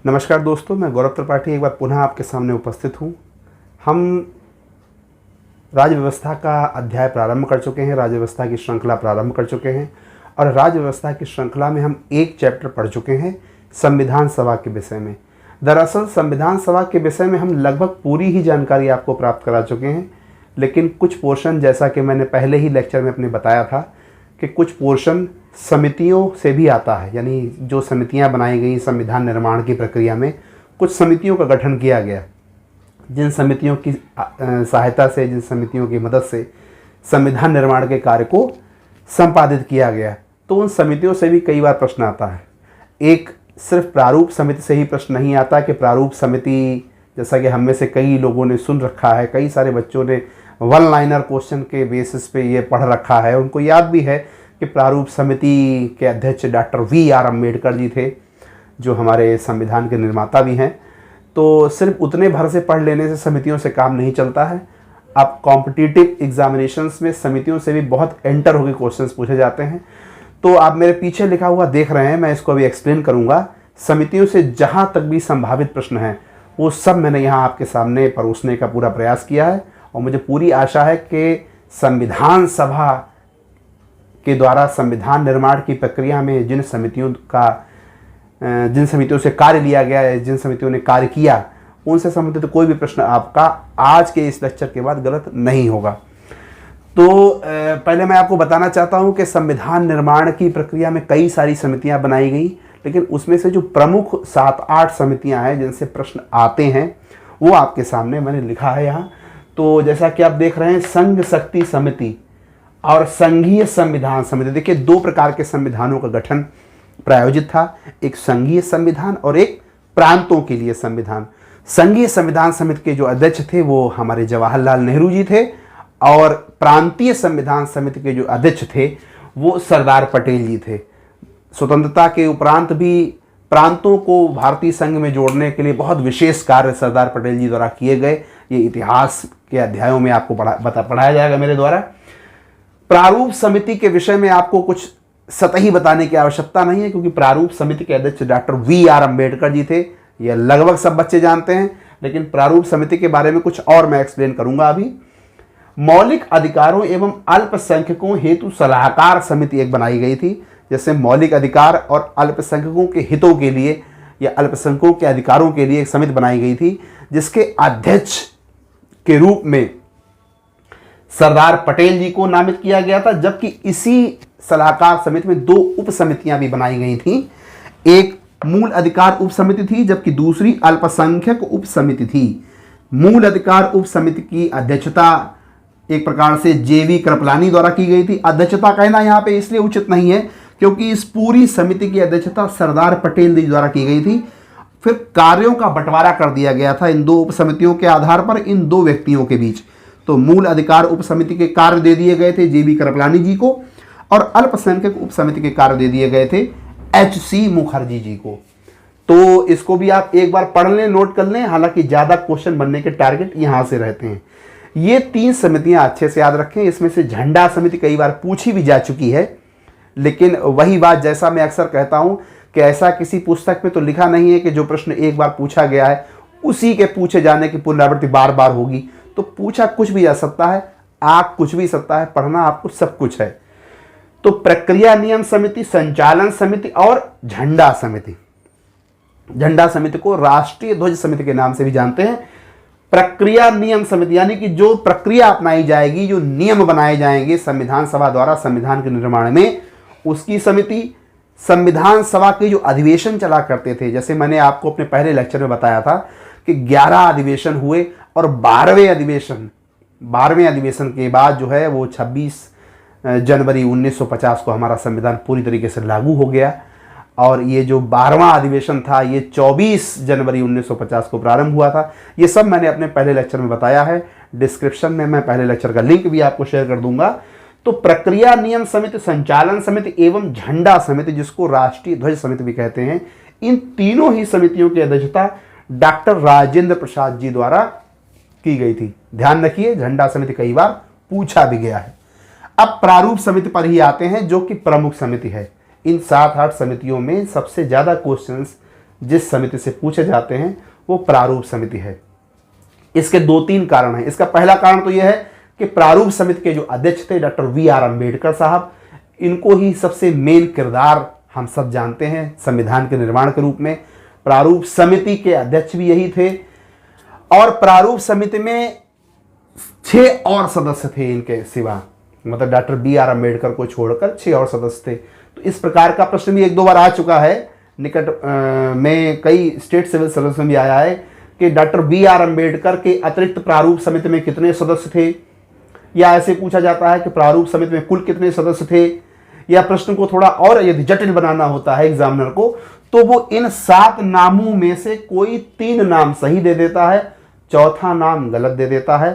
नमस्कार दोस्तों, मैं गौरव त्रिपाठी एक बार पुनः आपके सामने उपस्थित हूँ। हम राज्य व्यवस्था का अध्याय प्रारंभ कर चुके हैं, राज्य व्यवस्था की श्रृंखला प्रारंभ कर चुके हैं और राज्य व्यवस्था की श्रृंखला में हम एक चैप्टर पढ़ चुके हैं संविधान सभा के विषय में। दरअसल संविधान सभा के विषय में हम लगभग पूरी ही जानकारी आपको प्राप्त करा चुके हैं, लेकिन कुछ पोर्शन, जैसा कि मैंने पहले ही लेक्चर में अपने बताया था कि कुछ पोर्शन समितियों से भी आता है, यानी जो समितियां बनाई गई संविधान निर्माण की प्रक्रिया में कुछ समितियों का गठन किया गया, जिन समितियों की सहायता से, जिन समितियों की मदद से संविधान निर्माण के कार्य को संपादित किया गया। तो उन समितियों से भी कई बार प्रश्न आता है। एक सिर्फ प्रारूप समिति से ही प्रश्न नहीं आता कि प्रारूप समिति, जैसा कि हम में से कई लोगों ने सुन रखा है, कई सारे बच्चों ने वन लाइनर क्वेश्चन के बेसिस पे ये पढ़ रखा है, उनको याद भी है कि प्रारूप समिति के अध्यक्ष डॉक्टर वी.आर. अम्बेडकर जी थे, जो हमारे संविधान के निर्माता भी हैं। तो सिर्फ उतने भर से पढ़ लेने से समितियों से काम नहीं चलता है। अब कॉम्पिटिटिव एग्जामिनेशंस में समितियों से भी बहुत एंटर होकर क्वेश्चंस पूछे जाते हैं। तो आप मेरे पीछे लिखा हुआ देख रहे हैं, मैं इसको अभी एक्सप्लेन करूँगा। समितियों से जहाँ तक भी संभावित प्रश्न हैं वो सब मैंने यहाँ आपके सामने परोसने का पूरा प्रयास किया है और मुझे पूरी आशा है कि संविधान सभा के द्वारा संविधान निर्माण की प्रक्रिया में जिन समितियों से कार्य लिया गया है, जिन समितियों ने कार्य किया, उनसे संबंधित कोई भी प्रश्न आपका आज के इस लेक्चर के बाद गलत नहीं होगा। तो पहले मैं आपको बताना चाहता हूं कि संविधान निर्माण की प्रक्रिया में कई सारी समितियां बनाई गई, लेकिन उसमें से जो प्रमुख 7-8 समितियां हैं जिनसे प्रश्न आते हैं वो आपके सामने मैंने लिखा है यहाँ। तो जैसा कि आप देख रहे हैं, संघ शक्ति समिति और संघीय संविधान समिति। देखिए, दो प्रकार के संविधानों का गठन प्रायोजित था, एक संघीय संविधान और एक प्रांतों के लिए संविधान। संघीय संविधान समिति के जो अध्यक्ष थे वो हमारे जवाहरलाल नेहरू जी थे और प्रांतीय संविधान समिति के जो अध्यक्ष थे वो सरदार पटेल जी थे। स्वतंत्रता के उपरांत भी प्रांतों को भारतीय संघ में जोड़ने के लिए बहुत विशेष कार्य सरदार पटेल जी द्वारा किए गए। ये इतिहास के अध्यायों में आपको पढ़ाया जाएगा मेरे द्वारा। प्रारूप समिति के विषय में आपको कुछ सतही बताने की आवश्यकता नहीं है, क्योंकि प्रारूप समिति के अध्यक्ष डॉक्टर वी.आर. अम्बेडकर जी थे। यह लगभग सब बच्चे जानते हैं, लेकिन प्रारूप समिति के बारे में कुछ और मैं एक्सप्लेन करूंगा अभी। मौलिक अधिकारों एवं अल्पसंख्यकों हेतु सलाहकार समिति एक बनाई गई थी। जैसे मौलिक अधिकार और अल्पसंख्यकों के हितों के लिए या अल्पसंख्यकों के अधिकारों के लिए एक समिति बनाई गई थी, जिसके अध्यक्ष के रूप में सरदार पटेल जी को नामित किया गया था। जबकि इसी सलाहकार समिति में 2 उप समितियां भी बनाई गई थी। एक मूल अधिकार उप समिति थी, जबकि दूसरी अल्पसंख्यक उप समिति थी। मूल अधिकार उप समिति की अध्यक्षता एक प्रकार से जे.वी. कृपलानी द्वारा की गई थी। अध्यक्षता कहना यहाँ पे इसलिए उचित नहीं है क्योंकि इस पूरी समिति की अध्यक्षता सरदार पटेल जी द्वारा की गई थी। फिर कार्यों का बंटवारा कर दिया गया था इन 2 उप समितियों के आधार पर इन 2 व्यक्तियों के बीच। तो मूल अधिकार उप समिति के कार्य दे दिए गए थे जे.बी. कृपलानी जी को और अल्पसंख्यक उप समिति के कार्य दे दिए गए थे एच.सी. मुखर्जी जी को। तो इसको भी आप एक बार पढ़ लें, नोट कर लें। हालांकि ज़्यादा क्वेश्चन बनने के टारगेट यहाँ से रहते हैं। ये 3 समितियाँ अच्छे से याद रखें। इसमें से झंडा समिति कई बार पूछी भी जा चुकी है, लेकिन वही बात जैसा मैं अक्सर कहता हूँ कि ऐसा किसी पुस्तक में तो लिखा नहीं है कि जो प्रश्न एक बार पूछा गया है उसी के पूछे जाने की पुनरावृत्ति बार बार होगी। तो पूछा कुछ भी जा सकता है, आ कुछ भी सकता है, पढ़ना आपको सब कुछ है। तो प्रक्रिया नियम समिति, संचालन समिति और झंडा समिति। झंडा समिति को राष्ट्रीय ध्वज समिति के नाम से भी जानते हैं। प्रक्रिया नियम समिति यानी कि जो प्रक्रिया अपनाई जाएगी, जो नियम बनाए जाएंगे संविधान सभा द्वारा संविधान के निर्माण में, उसकी समिति। संविधान सभा के जो अधिवेशन चला करते थे, जैसे मैंने आपको अपने पहले लेक्चर में बताया था कि 11 अधिवेशन हुए और 12वें अधिवेशन के बाद जो है वो 26 जनवरी 1950 को हमारा संविधान पूरी तरीके से लागू हो गया। और ये जो 12वां अधिवेशन था ये 24 जनवरी 1950 को प्रारंभ हुआ था। ये सब मैंने अपने पहले लेक्चर में बताया है। डिस्क्रिप्शन में मैं पहले लेक्चर का लिंक भी आपको शेयर कर दूंगा। तो प्रक्रिया नियम समिति, संचालन समिति एवं झंडा समिति, जिसको राष्ट्रीय ध्वज समिति भी कहते हैं, इन तीनों ही समितियों की अध्यक्षता डॉक्टर राजेंद्र प्रसाद जी द्वारा की गई थी। ध्यान रखिए, झंडा समिति कई बार पूछा भी गया है। अब प्रारूप समिति पर ही आते हैं, जो कि प्रमुख समिति है। इन 7-8 समितियों में सबसे ज़्यादा क्वेश्चंस जिस समिति से पूछे जाते हैं वो प्रारूप समिति है। इसके 2-3 कारण हैं। इसका पहला कारण तो यह है कि प्रारूप समिति के जो अध्यक्ष थे डॉक्टर वी.आर. अम्बेडकर साहब, इनको ही सबसे मेन किरदार हम सब जानते हैं संविधान के निर्माण के रूप में। प्रारूप समिति के अध्यक्ष भी यही थे और प्रारूप समिति में 6 और सदस्य थे इनके सिवा, मतलब डॉक्टर बी.आर. अम्बेडकर को छोड़कर 6 और सदस्य थे। तो इस प्रकार का प्रश्न भी 1-2 बार आ चुका है निकट में, कई स्टेट सिविल सर्विस में भी आया है कि डॉक्टर बी.आर. अम्बेडकर के अतिरिक्त प्रारूप समिति में कितने सदस्य थे, या ऐसे पूछा जाता है कि प्रारूप समिति में कुल कितने सदस्य थे, या प्रश्न को थोड़ा और यदि जटिल बनाना होता है एग्जामिनर को तो वो इन 7 नामों में से कोई 3 नाम सही दे देता है, चौथा नाम गलत दे देता है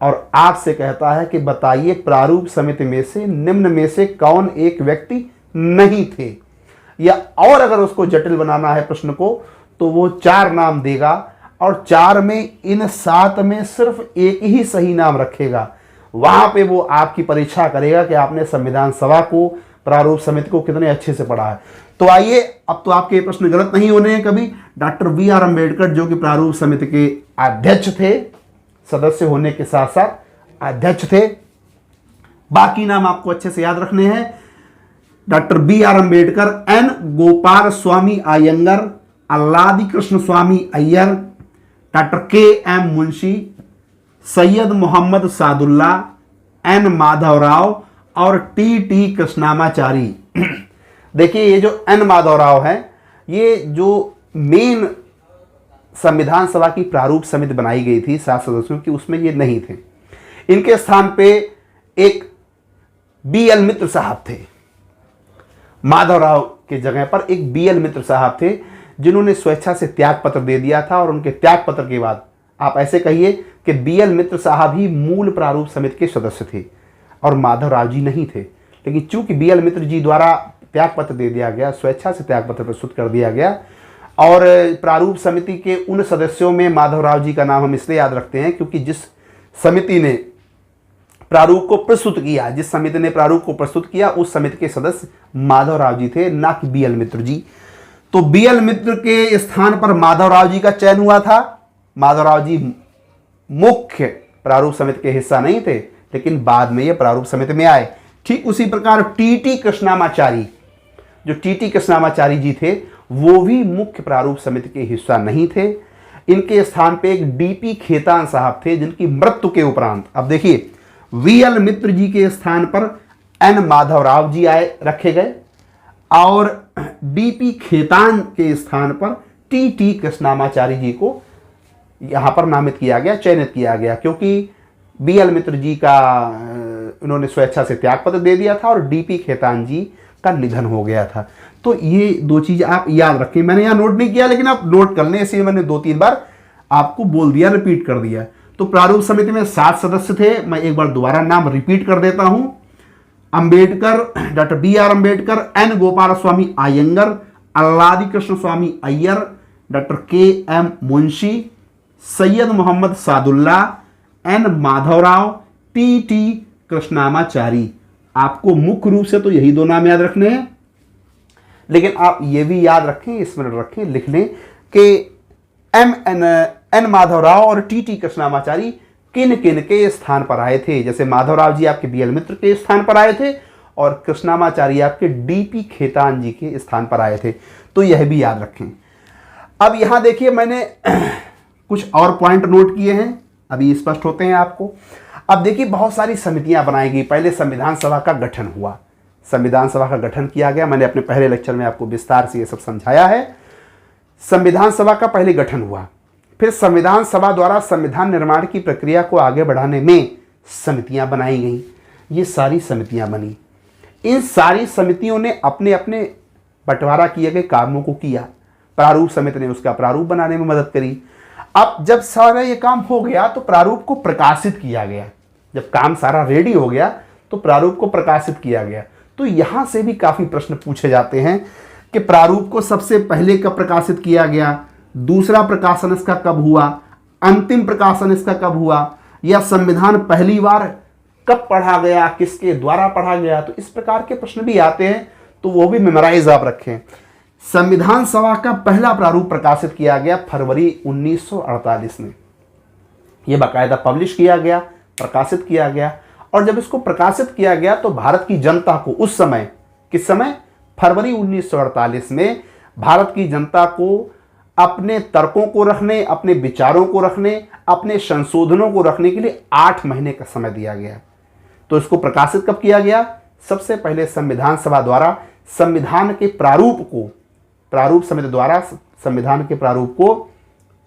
और आपसे कहता है कि बताइए प्रारूप समिति में से निम्न में से कौन एक व्यक्ति नहीं थे। या और अगर उसको जटिल बनाना है प्रश्न को तो वो 4 नाम देगा और 4 में इन 7 में सिर्फ एक ही सही नाम रखेगा। वहां पे वो आपकी परीक्षा करेगा कि आपने संविधान सभा को, प्रारूप समिति को कितने अच्छे से पढ़ा है। तो आइए, अब तो आपके प्रश्न गलत नहीं होने हैं कभी। Doctor B R. अम्बेडकर जो कि प्रारूप समिति के अध्यक्ष थे, सदस्य होने के साथ साथ अध्यक्ष थे। बाकी नाम आपको अच्छे से याद रखने हैं। Doctor B R. Ambedkar, N. Gopal Swami Ayyangar, Alladi Krishna Swami Ayyar, doctor K M. Munshi, Syed Mohammad Saadulla, N. Madhavrao और टी कृष्णामाचारी। देखिए, ये जो एन. माधवराव है, ये जो मेन संविधान सभा की प्रारूप समिति बनाई गई थी 7 सदस्यों की, उसमें ये नहीं थे। इनके स्थान पे एक बी.एल. मित्र साहब थे। माधवराव के जगह पर एक बी.एल. मित्र साहब थे जिन्होंने स्वेच्छा से त्याग पत्र दे दिया था और उनके त्याग पत्र के बाद आप ऐसे कहिए कि बी.एल. मित्र साहब ही मूल प्रारूप समिति के सदस्य थे और माधवराव जी नहीं थे। लेकिन चूंकि बी.एल. मित्र जी द्वारा त्याग पत्र दे दिया गया, स्वेच्छा से त्याग पत्र प्रस्तुत कर दिया गया और प्रारूप समिति के उन सदस्यों में माधवराव जी का नाम हम इसलिए याद रखते हैं क्योंकि जिस समिति ने प्रारूप को प्रस्तुत किया, जिस समिति ने प्रारूप को प्रस्तुत किया, उस समिति के सदस्य माधवराव जी थे, ना कि बी.एल. मित्र जी। तो बी.एल. मित्र के स्थान पर माधवराव जी का चयन हुआ था। माधवराव जी मुख्य प्रारूप समिति के हिस्सा नहीं थे, लेकिन बाद में ये प्रारूप समिति में आए। ठीक उसी प्रकार टी कृष्णामाचारी, जो टी कृष्णामाचारी जी थे, वो भी मुख्य प्रारूप समिति के हिस्सा नहीं थे। इनके स्थान पे एक डी.पी. खेतान साहब थे जिनकी मृत्यु के उपरांत, अब देखिए, वी.एल. मित्र जी के स्थान पर एन. माधवराव जी आए, रखे गए और डी.पी. खेतान के स्थान पर टी कृष्णामाचारी जी को यहां पर नामित किया गया, चयनित किया गया, क्योंकि बी.एल. मित्र जी का उन्होंने स्वेच्छा से त्यागपत्र दे दिया था और डी.पी. खेतान जी का निधन हो गया था। तो ये 2 चीज आप याद रखें। मैंने यहाँ नोट नहीं किया, लेकिन आप नोट कर लें, इसलिए मैंने 2-3 बार आपको बोल दिया, रिपीट कर दिया। तो प्रारूप समिति में 7 सदस्य थे। मैं एक बार दोबारा नाम रिपीट कर देता हूं। Ambedkar, doctor B R. Ambedkar, N. Gopal Swami Ayyangar, Alladi Krishna Swami Ayyar, doctor K M. Munshi, Syed Mohammad Saadulla, N. Madhavrao, T Krishnamachari. आपको मुख्य रूप से तो यही 2 नाम याद रखने हैं, लेकिन आप ये भी याद रखें, स्मरण रखें, लिख लें कि एन. माधवराव और टी कृष्णामाचारी किन किन के स्थान पर आए थे। जैसे माधवराव जी आपके बी.एल. मित्र के स्थान पर आए थे और कृष्णामाचारी आपके डी.पी. खेतान जी के स्थान पर आए थे। तो यह भी याद रखें। अब यहां देखिए, मैंने कुछ और पॉइंट नोट किए हैं, अभी स्पष्ट होते हैं आपको। अब देखिए, बहुत सारी समितियां बनाई गई। पहले संविधान सभा का गठन हुआ, संविधान सभा का गठन किया गया। मैंने अपने पहले लेक्चर में आपको विस्तार से ये सब समझाया है। संविधान सभा का पहले गठन हुआ, फिर संविधान सभा द्वारा संविधान निर्माण की प्रक्रिया को आगे बढ़ाने में समितियां बनाई गई। ये सारी समितियां बनी। इन सारी समितियों ने अपने अपने बंटवारा किए गए कामों को किया। प्रारूप समिति ने उसका प्रारूप बनाने में मदद करी। अब जब सारा ये काम हो गया तो प्रारूप को प्रकाशित किया गया। जब काम सारा रेडी हो गया तो प्रारूप को प्रकाशित किया गया। तो यहां से भी काफी प्रश्न पूछे जाते हैं कि प्रारूप को सबसे पहले कब प्रकाशित किया गया, दूसरा प्रकाशन इसका कब हुआ, अंतिम प्रकाशन इसका कब हुआ, या संविधान पहली बार कब पढ़ा गया, किसके द्वारा पढ़ा गया। तो इस प्रकार के प्रश्न भी आते हैं, तो वो भी मेमोराइज आप रखें। संविधान सभा का पहला प्रारूप प्रकाशित किया गया फरवरी 1948 में। यह बाकायदा पब्लिश किया गया, प्रकाशित किया गया। और जब इसको प्रकाशित किया गया तो भारत की जनता को उस समय, किस समय, फरवरी 1948 में भारत की जनता को अपने तर्कों को रखने, अपने विचारों को रखने, अपने संशोधनों को रखने के लिए 8 महीने का समय दिया गया। तो इसको प्रकाशित कब किया गया? सबसे पहले संविधान सभा द्वारा संविधान के प्रारूप समिति द्वारा संविधान के प्रारूप को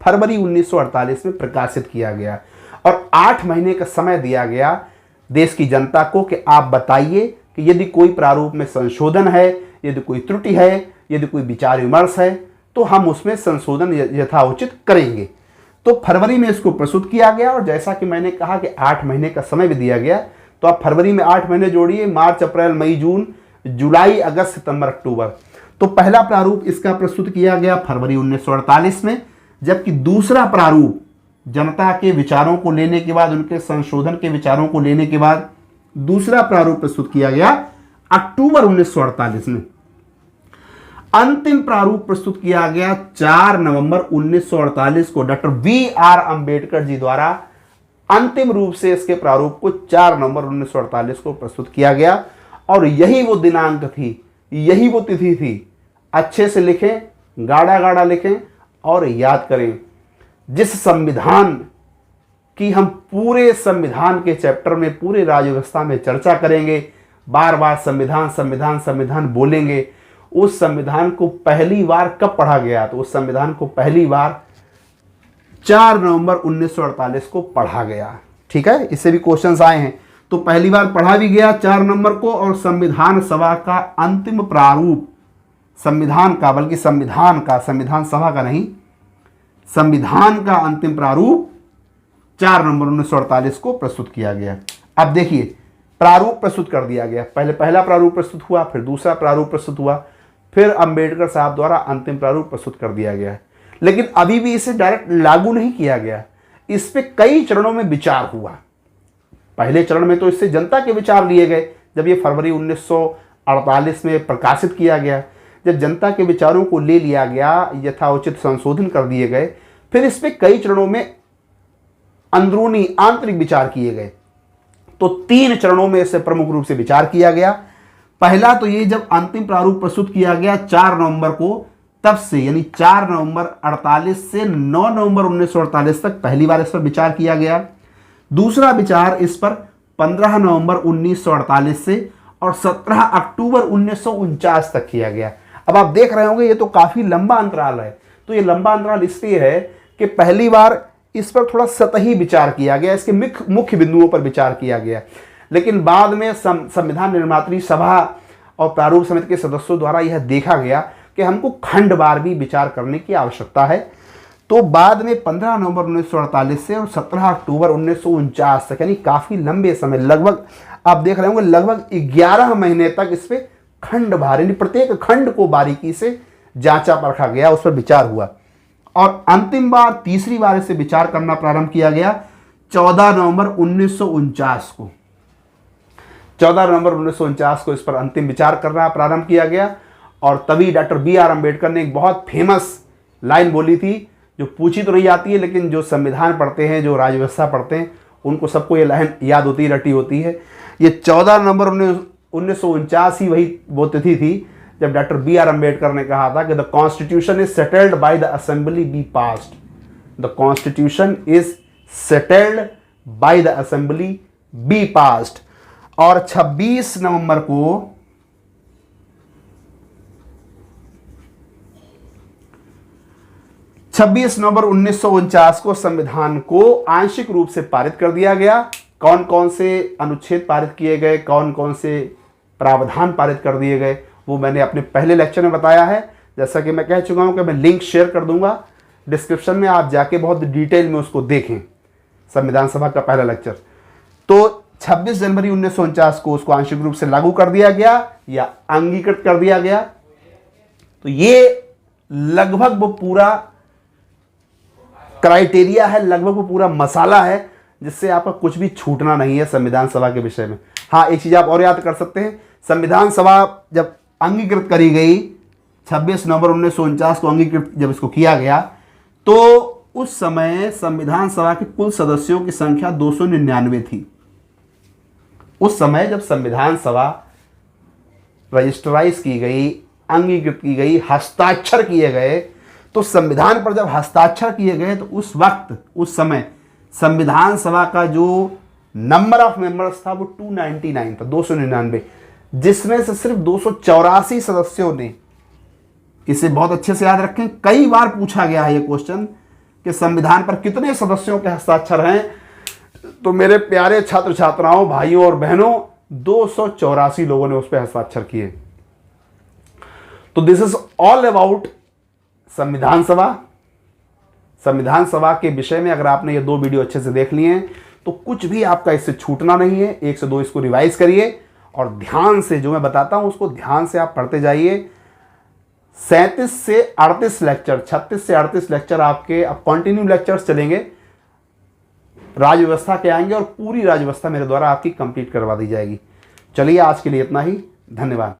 फरवरी 1948 में प्रकाशित किया गया और 8 महीने का समय दिया गया देश की जनता को कि आप बताइए कि यदि कोई प्रारूप में संशोधन है, यदि कोई त्रुटि है, यदि कोई विचार विमर्श है तो हम उसमें संशोधन यथाउचित करेंगे। तो फरवरी में इसको प्रस्तुत किया गया और जैसा कि मैंने कहा कि 8 महीने का समय भी दिया गया। तो आप फरवरी में 8 महीने जोड़िए, मार्च, अप्रैल, मई, जून, जुलाई, अगस्त, सितंबर, अक्टूबर। तो पहला प्रारूप इसका प्रस्तुत किया गया फरवरी 1948 में, जबकि दूसरा प्रारूप जनता के विचारों को लेने के बाद, उनके संशोधन के विचारों को लेने के बाद दूसरा प्रारूप प्रस्तुत किया गया अक्टूबर 1948 में। अंतिम प्रारूप प्रस्तुत किया गया 4 नवंबर 1948 को डॉक्टर बी.आर. अंबेडकर जी द्वारा अंतिम रूप से इसके प्रारूप को 4 नवंबर 1948 को प्रस्तुत किया गया। और यही वो दिनांक थी, यही वो तिथि थी। अच्छे से लिखें, गाढ़ा गाढ़ा लिखें और याद करें। जिस संविधान की हम पूरे संविधान के चैप्टर में, पूरे राज्य व्यवस्था में चर्चा करेंगे, बार बार संविधान संविधान संविधान बोलेंगे, उस संविधान को पहली बार कब पढ़ा गया? तो उस संविधान को पहली बार 4 नवंबर 1948 को पढ़ा गया। ठीक है, इससे भी क्वेश्चंस आए हैं। तो पहली बार पढ़ा भी गया 4 नवंबर को और संविधान सभा का अंतिम प्रारूप, संविधान का, बल्कि संविधान सभा का नहीं, संविधान का अंतिम प्रारूप 4 नवंबर 1948 को प्रस्तुत किया गया। अब देखिए, प्रारूप प्रस्तुत कर दिया गया। पहले पहला प्रारूप प्रस्तुत हुआ, फिर दूसरा प्रारूप प्रस्तुत हुआ, फिर अंबेडकर साहब द्वारा अंतिम प्रारूप प्रस्तुत कर दिया गया। लेकिन अभी भी इसे डायरेक्ट लागू नहीं किया गया। इस पे कई चरणों में विचार हुआ। पहले चरण में तो इससे जनता के विचार लिए गए जब ये फरवरी 1948 में प्रकाशित किया गया। जब जनता के विचारों को ले लिया गया, यथाउचित संशोधन कर दिए गए, फिर इस पे कई चरणों में अंदरूनी आंतरिक विचार किए गए। तो 3 चरणों में इससे प्रमुख रूप से विचार किया गया। पहला तो ये, जब अंतिम प्रारूप प्रस्तुत किया गया 4 नवंबर को, तब से यानी 4 नवंबर 48 से 9 नवंबर 1948 तक पहली बार इस पर विचार किया गया। दूसरा विचार इस पर 15 नवंबर 1948 से और 17 अक्टूबर 1949 तक किया गया। अब आप देख रहे होंगे ये तो काफ़ी लंबा अंतराल है। तो ये लंबा अंतराल इसलिए है कि पहली बार इस पर थोड़ा सतही विचार किया गया, इसके मुख्य बिंदुओं पर विचार किया गया। लेकिन बाद में संविधान निर्मात्री सभा और प्रारूप समिति के सदस्यों द्वारा यह देखा गया कि हमको खंडवार भी विचार करने की आवश्यकता है। तो बाद में 15 नवंबर 1948 से और 17 अक्टूबर 1949 तक, यानी काफ़ी लंबे समय, लगभग आप देख रहे होंगे लगभग 11 महीने तक इस पर खंडवार, यानी प्रत्येक खंड को बारीकी से जांचा परखा गया, उस पर विचार हुआ। और अंतिम बार, तीसरी बार इसे विचार करना प्रारंभ किया गया 14 नवंबर 1949 को। 14 नवंबर 1949 को इस पर अंतिम विचार करना प्रारंभ किया गया। और तभी डॉक्टर बी.आर. अंबेडकर ने एक बहुत फेमस लाइन बोली थी, जो पूछी तो नहीं आती है, लेकिन जो संविधान पढ़ते हैं, जो राज्य व्यवस्था पढ़ते हैं, उनको सबको ये लाइन याद होती, रटी होती है। ये 14 नवंबर 1949 ही वही वो तिथि थी जब डॉक्टर बी.आर. अंबेडकर ने कहा था कि the constitution is settled by the assembly be passed. The constitution is settled by the assembly be passed. और 26 नवंबर को 1949 को संविधान को आंशिक रूप से पारित कर दिया गया। कौन कौन से अनुच्छेद पारित किए गए, कौन कौन से प्रावधान पारित कर दिए गए, वो मैंने अपने पहले लेक्चर में बताया है। जैसा कि मैं कह चुका हूं कि मैं लिंक शेयर कर दूंगा डिस्क्रिप्शन में, आप जाके बहुत डिटेल में उसको देखें, संविधान सभा का पहला लेक्चर। तो 26 जनवरी 1949 को उसको आंशिक रूप से लागू कर दिया गया या अंगीकृत कर दिया गया। तो ये लगभग वो पूरा क्राइटेरिया है, लगभग वो पूरा मसाला है जिससे आपका कुछ भी छूटना नहीं है संविधान सभा के विषय में। हाँ, एक चीज आप और याद कर सकते हैं, संविधान सभा जब अंगीकृत करी गई 26 नवंबर 1949 को अंगीकृत जब इसको किया गया, तो उस समय संविधान सभा के कुल सदस्यों की संख्या 299 थी। उस समय जब संविधान सभा रजिस्टराइज की गई, अंगीकृत की गई, हस्ताक्षर किए गए, तो संविधान पर जब हस्ताक्षर किए गए तो उस वक्त, उस समय संविधान सभा का जो नंबर ऑफ मेंबर्स था वो 299 था, 299, जिसमें से सिर्फ 284 सदस्यों ने, इसे बहुत अच्छे से याद रखें, कई बार पूछा गया है ये क्वेश्चन कि संविधान पर कितने सदस्यों के हस्ताक्षर हैं, तो मेरे प्यारे छात्र छात्राओं, भाइयों और बहनों, 284 लोगों ने उस पर हस्ताक्षर किए। तो दिस इज ऑल अबाउट संविधान सभा। संविधान सभा के विषय में अगर आपने ये 2 वीडियो अच्छे से देख लिए हैं तो कुछ भी आपका इससे छूटना नहीं है। 1 से 2 इसको रिवाइज करिए और ध्यान से जो मैं बताता हूं उसको ध्यान से आप पढ़ते जाइए। 37 से 38 लेक्चर, 36 से 38 लेक्चर आपके अब कंटिन्यू लेक्चर्स चलेंगे, राज्य व्यवस्था के आएंगे और पूरी राज्य व्यवस्था मेरे द्वारा आपकी कंप्लीट करवा दी जाएगी। चलिए आज के लिए इतना ही, धन्यवाद।